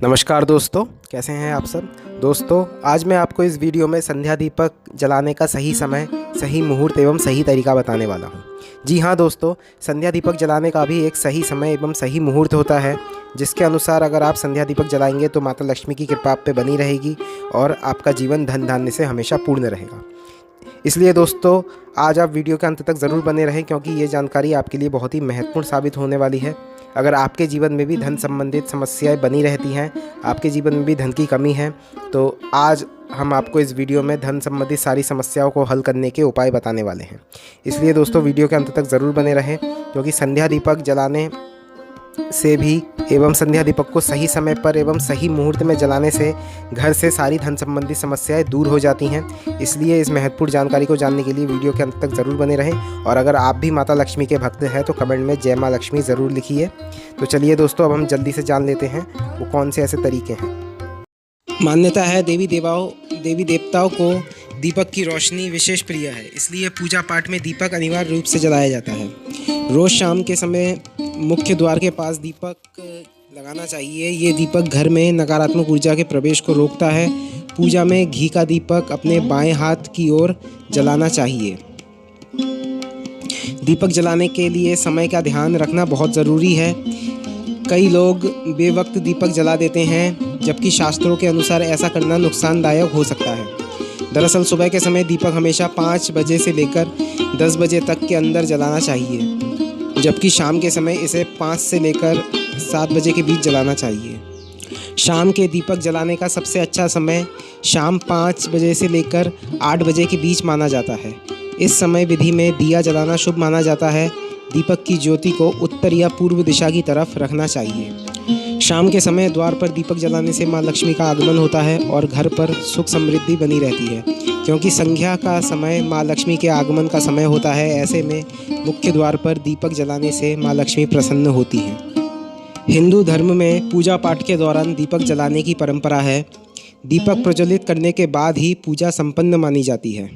नमस्कार दोस्तों, कैसे हैं आप सब। दोस्तों, आज मैं आपको इस वीडियो में संध्या दीपक जलाने का सही समय, सही मुहूर्त एवं सही तरीका बताने वाला हूं। जी हाँ दोस्तों, संध्या दीपक जलाने का भी एक सही समय एवं सही मुहूर्त होता है, जिसके अनुसार अगर आप संध्या दीपक जलाएंगे तो माता लक्ष्मी की कृपा आप पे बनी रहेगी और आपका जीवन धन धान्य से हमेशा पूर्ण रहेगा। इसलिए दोस्तों, आज आप वीडियो के अंत तक ज़रूर बने रहें, क्योंकि ये जानकारी आपके लिए बहुत ही महत्वपूर्ण साबित होने वाली है। अगर आपके जीवन में भी धन संबंधित समस्याएं बनी रहती हैं, आपके जीवन में भी धन की कमी है, तो आज हम आपको इस वीडियो में धन संबंधित सारी समस्याओं को हल करने के उपाय बताने वाले हैं। इसलिए दोस्तों, वीडियो के अंत तक ज़रूर बने रहें, क्योंकि संध्या दीपक जलाने से भी एवं संध्या दीपक को सही समय पर एवं सही मुहूर्त में जलाने से घर से सारी धन संबंधी समस्याएं दूर हो जाती हैं। इसलिए इस महत्वपूर्ण जानकारी को जानने के लिए वीडियो के अंत तक ज़रूर बने रहें। और अगर आप भी माता लक्ष्मी के भक्त हैं तो कमेंट में जय माँ लक्ष्मी ज़रूर लिखिए। तो चलिए दोस्तों, अब हम जल्दी से जान लेते हैं वो कौन से ऐसे तरीके हैं। मान्यता है देवी देवताओं को दीपक की रोशनी विशेष प्रिय है, इसलिए पूजा पाठ में दीपक अनिवार्य रूप से जलाया जाता है। रोज़ शाम के समय मुख्य द्वार के पास दीपक लगाना चाहिए। ये दीपक घर में नकारात्मक ऊर्जा के प्रवेश को रोकता है। पूजा में घी का दीपक अपने बाएं हाथ की ओर जलाना चाहिए। दीपक जलाने के लिए समय का ध्यान रखना बहुत ज़रूरी है। कई लोग बेवक्त दीपक जला देते हैं, जबकि शास्त्रों के अनुसार ऐसा करना नुकसानदायक हो सकता है। दरअसल सुबह के समय दीपक हमेशा 5 बजे से लेकर 10 बजे तक के अंदर जलाना चाहिए, जबकि शाम के समय इसे 5 से लेकर 7 बजे के बीच जलाना चाहिए। शाम के दीपक जलाने का सबसे अच्छा समय शाम 5 बजे से लेकर 8 बजे के बीच माना जाता है। इस समय विधि में दिया जलाना शुभ माना जाता है। दीपक की ज्योति को उत्तर या पूर्व दिशा की तरफ रखना चाहिए। शाम के समय द्वार पर दीपक जलाने से माँ लक्ष्मी का आगमन होता है और घर पर सुख समृद्धि बनी रहती है। क्योंकि संध्या का समय माँ लक्ष्मी के आगमन का समय होता है, ऐसे में मुख्य द्वार पर दीपक जलाने से माँ लक्ष्मी प्रसन्न होती हैं। हिंदू धर्म में पूजा पाठ के दौरान दीपक जलाने की परंपरा है। दीपक प्रज्वलित करने के बाद ही पूजा संपन्न मानी जाती है।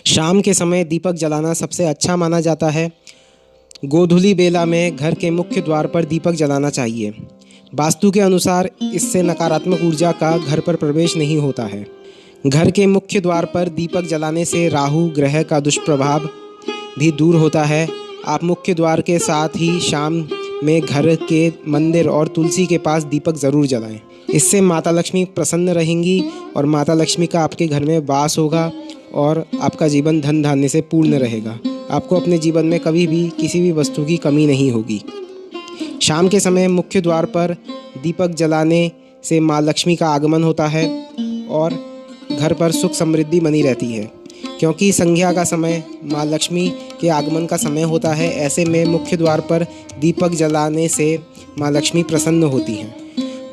शाम के समय दीपक जलाना सबसे अच्छा माना जाता है। गोधूली बेला में घर के मुख्य द्वार पर दीपक जलाना चाहिए। वास्तु के अनुसार इससे नकारात्मक ऊर्जा का घर पर प्रवेश नहीं होता है। घर के मुख्य द्वार पर दीपक जलाने से राहु ग्रह का दुष्प्रभाव भी दूर होता है। आप मुख्य द्वार के साथ ही शाम में घर के मंदिर और तुलसी के पास दीपक ज़रूर जलाएं। इससे माता लक्ष्मी प्रसन्न रहेंगी और माता लक्ष्मी का आपके घर में वास होगा और आपका जीवन धन धान्य से पूर्ण रहेगा। आपको अपने जीवन में कभी भी किसी भी वस्तु की कमी नहीं होगी। शाम के समय मुख्य द्वार पर दीपक जलाने से माँ लक्ष्मी का आगमन होता है और घर पर सुख समृद्धि बनी रहती है। क्योंकि संध्या का समय माँ लक्ष्मी के आगमन का समय होता है, ऐसे में मुख्य द्वार पर दीपक जलाने से माँ लक्ष्मी प्रसन्न होती हैं।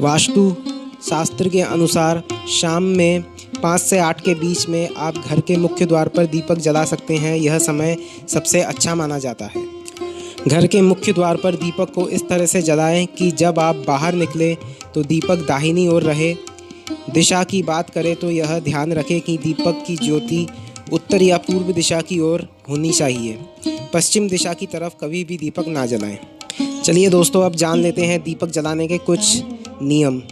वास्तु शास्त्र के अनुसार शाम में 5 से 8 के बीच में आप घर के मुख्य द्वार पर दीपक जला सकते हैं। यह समय सबसे अच्छा माना जाता है। घर के मुख्य द्वार पर दीपक को इस तरह से जलाएं कि जब आप बाहर निकलें तो दीपक दाहिनी ओर रहे। दिशा की बात करें तो यह ध्यान रखें कि दीपक की ज्योति उत्तर या पूर्व दिशा की ओर होनी चाहिए। पश्चिम दिशा की तरफ कभी भी दीपक ना जलाएं। चलिए दोस्तों, अब जान लेते हैं दीपक जलाने के कुछ नियम।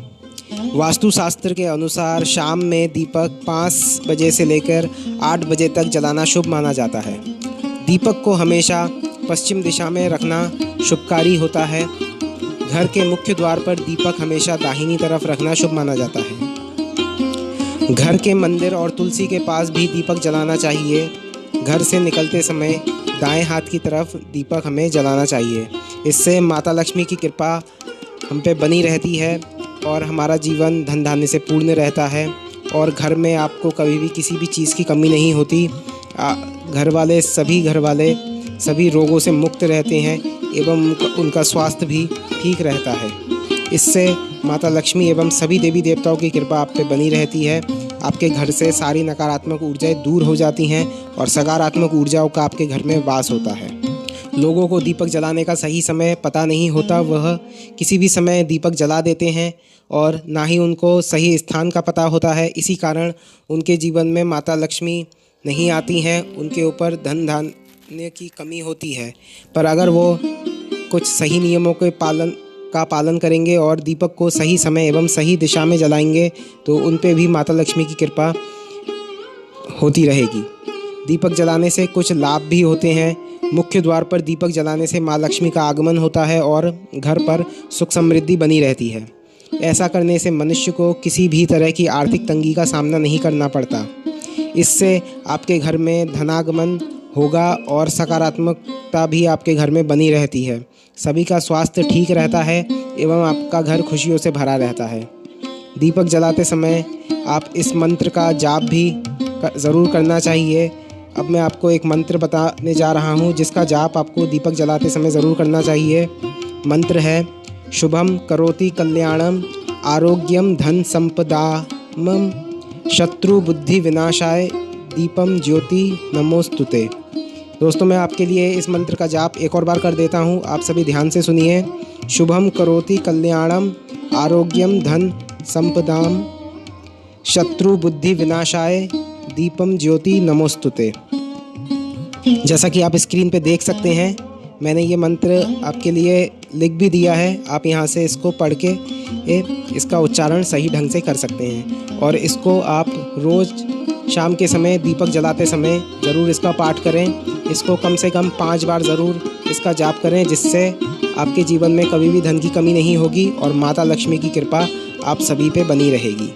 वास्तुशास्त्र के अनुसार शाम में दीपक 5 बजे से लेकर 8 बजे तक जलाना शुभ माना जाता है। दीपक को हमेशा पश्चिम दिशा में रखना शुभकारी होता है। घर के मुख्य द्वार पर दीपक हमेशा दाहिनी तरफ रखना शुभ माना जाता है। घर के मंदिर और तुलसी के पास भी दीपक जलाना चाहिए। घर से निकलते समय दाएं हाथ की तरफ दीपक हमें जलाना चाहिए। इससे माता लक्ष्मी की कृपा हम पे बनी रहती है और हमारा जीवन धन धान्य से पूर्ण रहता है और घर में आपको कभी भी किसी भी चीज़ की कमी नहीं होती। सभी घर वाले सभी रोगों से मुक्त रहते हैं एवं उनका स्वास्थ्य भी ठीक रहता है। इससे माता लक्ष्मी एवं सभी देवी देवताओं की कृपा आप पे बनी रहती है। आपके घर से सारी नकारात्मक ऊर्जाएं दूर हो जाती हैं और सकारात्मक ऊर्जाओं का आपके घर में वास होता है। लोगों को दीपक जलाने का सही समय पता नहीं होता, वह किसी भी समय दीपक जला देते हैं और ना ही उनको सही स्थान का पता होता है। इसी कारण उनके जीवन में माता लक्ष्मी नहीं आती हैं, उनके ऊपर धन धान्य की कमी होती है। पर अगर वो कुछ सही नियमों के पालन का पालन करेंगे और दीपक को सही समय एवं सही दिशा में जलाएंगे तो उन पे भी माता लक्ष्मी की कृपा होती रहेगी। दीपक जलाने से कुछ लाभ भी होते हैं। मुख्य द्वार पर दीपक जलाने से माँ लक्ष्मी का आगमन होता है और घर पर सुख समृद्धि बनी रहती है। ऐसा करने से मनुष्य को किसी भी तरह की आर्थिक तंगी का सामना नहीं करना पड़ता। इससे आपके घर में धनागमन होगा और सकारात्मकता भी आपके घर में बनी रहती है। सभी का स्वास्थ्य ठीक रहता है एवं आपका घर खुशियों से भरा रहता है। दीपक जलाते समय आप इस मंत्र का जाप भी ज़रूर करना चाहिए। अब मैं आपको एक मंत्र बताने जा रहा हूँ जिसका जाप आपको दीपक जलाते समय ज़रूर करना चाहिए। मंत्र है शुभम करोति कल्याणम आरोग्यम धन संपदाम शत्रु बुद्धि विनाशाय दीपम ज्योति नमोस्तुते। दोस्तों मैं आपके लिए इस मंत्र का जाप एक और बार कर देता हूँ, आप सभी ध्यान से सुनिए। शुभम करोति कल्याणम आरोग्यम धन संपदाम शत्रु बुद्धि विनाशाय दीपम ज्योति नमोस्तुते। जैसा कि आप स्क्रीन पे देख सकते हैं, मैंने ये मंत्र आपके लिए लिख भी दिया है। आप यहाँ से इसको पढ़ के इसका उच्चारण सही ढंग से कर सकते हैं और इसको आप रोज़ शाम के समय दीपक जलाते समय ज़रूर इसका पाठ करें। इसको कम से कम 5 बार ज़रूर इसका जाप करें, जिससे आपके जीवन में कभी भी धन की कमी नहीं होगी और माता लक्ष्मी की कृपा आप सभी पे बनी रहेगी।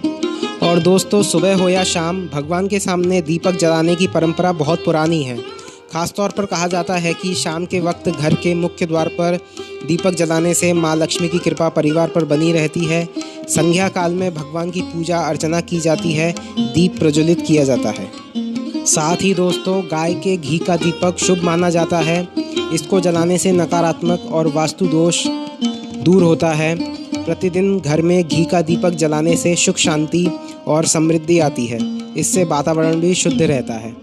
और दोस्तों सुबह हो या शाम भगवान के सामने दीपक जलाने की परंपरा बहुत पुरानी है। ख़ास तौर पर कहा जाता है कि शाम के वक्त घर के मुख्य द्वार पर दीपक जलाने से माँ लक्ष्मी की कृपा परिवार पर बनी रहती है। संध्या काल में भगवान की पूजा अर्चना की जाती है, दीप प्रज्वलित किया जाता है। साथ ही दोस्तों गाय के घी का दीपक शुभ माना जाता है। इसको जलाने से नकारात्मक और वास्तु दोष दूर होता है। प्रतिदिन घर में घी का दीपक जलाने से सुख शांति और समृद्धि आती है। इससे वातावरण भी शुद्ध रहता है।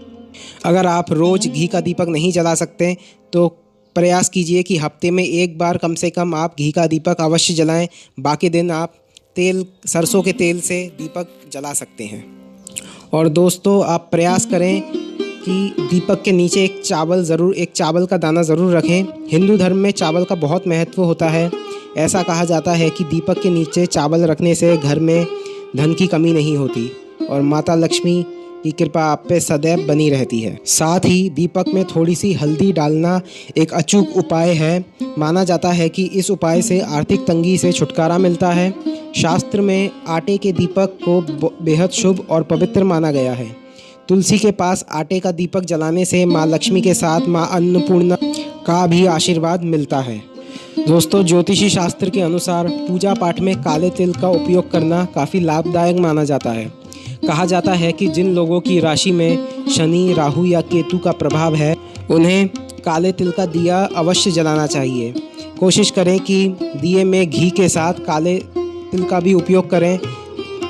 अगर आप रोज़ घी का दीपक नहीं जला सकते तो प्रयास कीजिए कि हफ्ते में एक बार कम से कम आप घी का दीपक अवश्य जलाएं। बाकी दिन आप सरसों के तेल से दीपक जला सकते हैं। और दोस्तों आप प्रयास करें कि दीपक के नीचे एक चावल का दाना ज़रूर रखें। हिंदू धर्म में चावल का बहुत महत्व होता है। ऐसा कहा जाता है कि दीपक के नीचे चावल रखने से घर में धन की कमी नहीं होती और माता लक्ष्मी की कृपा आप पे सदैव बनी रहती है। साथ ही दीपक में थोड़ी सी हल्दी डालना एक अचूक उपाय है। माना जाता है कि इस उपाय से आर्थिक तंगी से छुटकारा मिलता है। शास्त्र में आटे के दीपक को बेहद शुभ और पवित्र माना गया है। तुलसी के पास आटे का दीपक जलाने से माँ लक्ष्मी के साथ माँ अन्नपूर्णा का भी आशीर्वाद मिलता है। दोस्तों ज्योतिषी शास्त्र के अनुसार पूजा पाठ में काले तिल का उपयोग करना काफ़ी लाभदायक माना जाता है। कहा जाता है कि जिन लोगों की राशि में शनि, राहु या केतु का प्रभाव है उन्हें काले तिल का दिया अवश्य जलाना चाहिए। कोशिश करें कि दिए में घी के साथ काले तिल का भी उपयोग करें।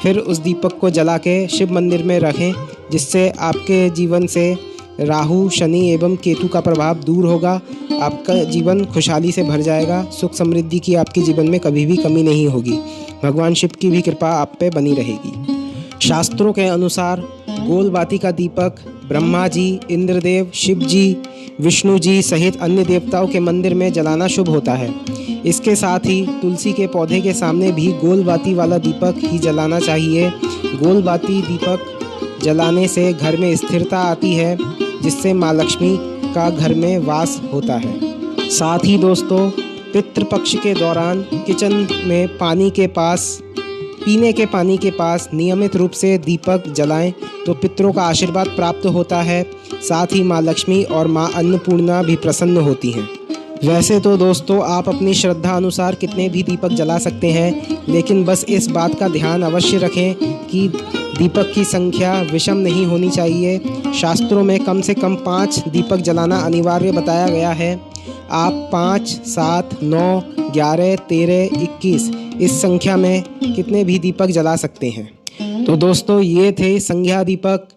फिर उस दीपक को जला के शिव मंदिर में रखें, जिससे आपके जीवन से राहु, शनि एवं केतु का प्रभाव दूर होगा। आपका जीवन खुशहाली से भर जाएगा। सुख समृद्धि की आपके जीवन में कभी भी कमी नहीं होगी। भगवान शिव की भी कृपा आप पे बनी रहेगी। शास्त्रों के अनुसार गोल बाती का दीपक ब्रह्मा जी, इंद्रदेव, शिव जी, विष्णु जी सहित अन्य देवताओं के मंदिर में जलाना शुभ होता है। इसके साथ ही तुलसी के पौधे के सामने भी गोल बाती वाला दीपक ही जलाना चाहिए। गोल बाती दीपक जलाने से घर में स्थिरता आती है, जिससे माँ लक्ष्मी का घर में वास होता है। साथ ही दोस्तों पितृपक्ष के दौरान किचन में पीने के पानी के पास नियमित रूप से दीपक जलाएं तो पितरों का आशीर्वाद प्राप्त होता है। साथ ही माँ लक्ष्मी और माँ अन्नपूर्णा भी प्रसन्न होती हैं। वैसे तो दोस्तों आप अपनी श्रद्धा अनुसार कितने भी दीपक जला सकते हैं, लेकिन बस इस बात का ध्यान अवश्य रखें कि दीपक की संख्या विषम नहीं होनी चाहिए। शास्त्रों में कम से कम 5 दीपक जलाना अनिवार्य बताया गया है। आप 5, 7, 9, 11, 13, 21 इस संख्या में कितने भी दीपक जला सकते हैं। तो दोस्तों ये थे संध्या दीपक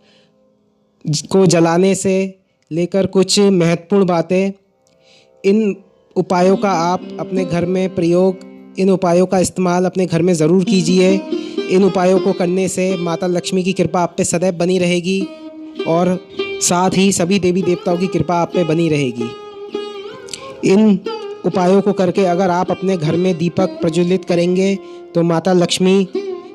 को जलाने से लेकर कुछ महत्वपूर्ण बातें। इन उपायों का आप अपने घर में इन उपायों का इस्तेमाल अपने घर में ज़रूर कीजिए। इन उपायों को करने से माता लक्ष्मी की कृपा आप पे सदैव बनी रहेगी और साथ ही सभी देवी देवताओं की कृपा आप पे बनी रहेगी। इन उपायों को करके अगर आप अपने घर में दीपक प्रज्वलित करेंगे तो माता लक्ष्मी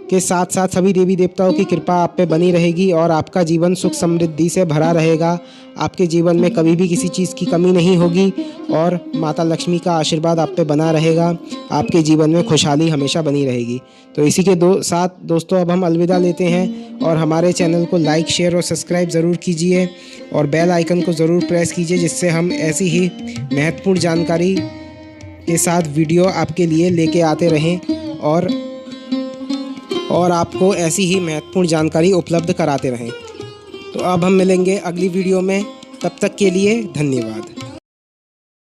के साथ साथ सभी देवी देवताओं की कृपा आप पे बनी रहेगी और आपका जीवन सुख समृद्धि से भरा रहेगा। आपके जीवन में कभी भी किसी चीज़ की कमी नहीं होगी और माता लक्ष्मी का आशीर्वाद आप पे बना रहेगा। आपके जीवन में खुशहाली हमेशा बनी रहेगी। तो इसी के साथ दोस्तों अब हम अलविदा लेते हैं और हमारे चैनल को लाइक, शेयर और सब्सक्राइब ज़रूर कीजिए और बेल आइकन को ज़रूर प्रेस कीजिए, जिससे हम ऐसी ही महत्वपूर्ण जानकारी के साथ वीडियो आपके लिए लेके आते रहें और आपको ऐसी ही महत्वपूर्ण जानकारी उपलब्ध कराते रहें। तो अब हम मिलेंगे अगली वीडियो में, तब तक के लिए धन्यवाद।